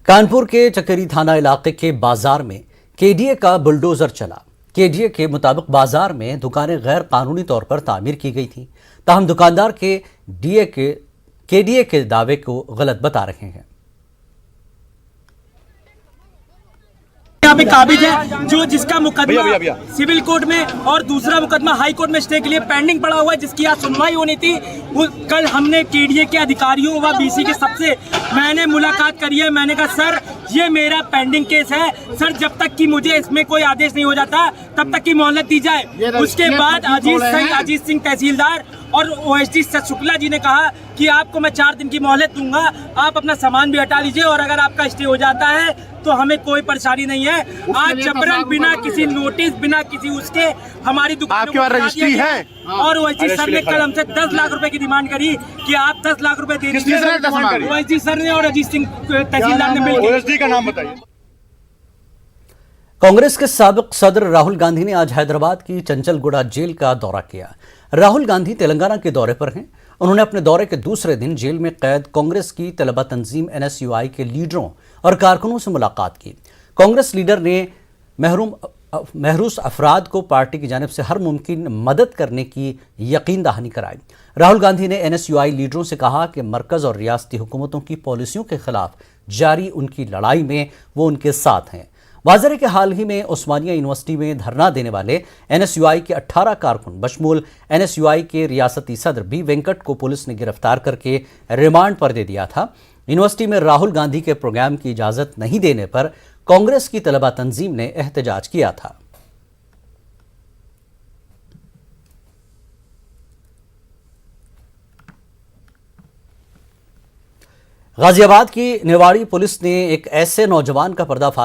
कानपुर के चकेरी थाना इलाके के बाजार में केडीए का बुलडोजर चला। केडीए के मुताबिक बाजार में दुकानें गैर कानूनी तौर पर तामीर की गई थी, ताहम दुकानदार के केडीए के दावे को गलत बता रहे हैं। यहाँ पे काबिज है जो जिसका मुकदमा सिविल कोर्ट में और दूसरा मुकदमा हाई कोर्ट में स्टे के लिए पेंडिंग पड़ा हुआ है, जिसकी आज सुनवाई होनी थी। कल हमने केडीए के अधिकारियों व बीसी के सबसे मैंने मुलाकात करी है। मैंने कहा सर ये मेरा पेंडिंग केस है सर, जब तक कि मुझे इसमें कोई आदेश नहीं हो जाता तब तक की मोहलत दी जाए। उसके बाद अजीत सिंह तहसीलदार और ओएसडी शुक्ला जी ने कहा कि आपको मैं 4 दिन की मोहलत दूंगा, आप अपना सामान भी हटा लीजिए और अगर आपका स्टे हो जाता है तो हमें कोई परेशानी नहीं है। आज जबरन बिना किसी नोटिस बिना किसी उसके हमारी दुकान आपके पास रजिस्ट्री है और ओएसडी सर ने कल हमसे 10 लाख रुपए की डिमांड करी कि आप 10 लाख रुपए दे दीजिए। ओएसडी सर ने और अजीत सिंह तहसीलदार ने मिलकर। ओएसडी का नाम बताइए। कांग्रेस के साबिक सदर राहुल गांधी ने आज हैदराबाद की चंचलगुड़ा जेल का दौरा किया। राहुल गांधी तेलंगाना के दौरे पर हैं। उन्होंने अपने दौरे के दूसरे दिन जेल में कैद कांग्रेस की तलबा तंजीम एनएसयूआई के लीडरों और कारकुनों से मुलाकात की। कांग्रेस लीडर ने महरूस अफराद को पार्टी की जानिब से हर मुमकिन मदद करने की यकीन दहानी कराई। राहुल गांधी ने एनएसयूआई लीडरों से कहा कि मरकज और रियासती हुकूमतों की पॉलिसियों के खिलाफ जारी उनकी लड़ाई में वो उनके साथ हैं। वाज़ेह के हाल ही में उस्मानिया यूनिवर्सिटी में धरना देने वाले एनएसयूआई के 18 कारकुन बशमूल एनएसयूआई के रियासती सदर बी वेंकट को पुलिस ने गिरफ्तार करके रिमांड पर दे दिया था। यूनिवर्सिटी में राहुल गांधी के प्रोग्राम की इजाज़त नहीं देने पर कांग्रेस की तलबा तंजीम ने एहतजाज किया था। गाजियाबाद की निवाड़ी पुलिस ने एक ऐसे नौजवान का पर्दाफाश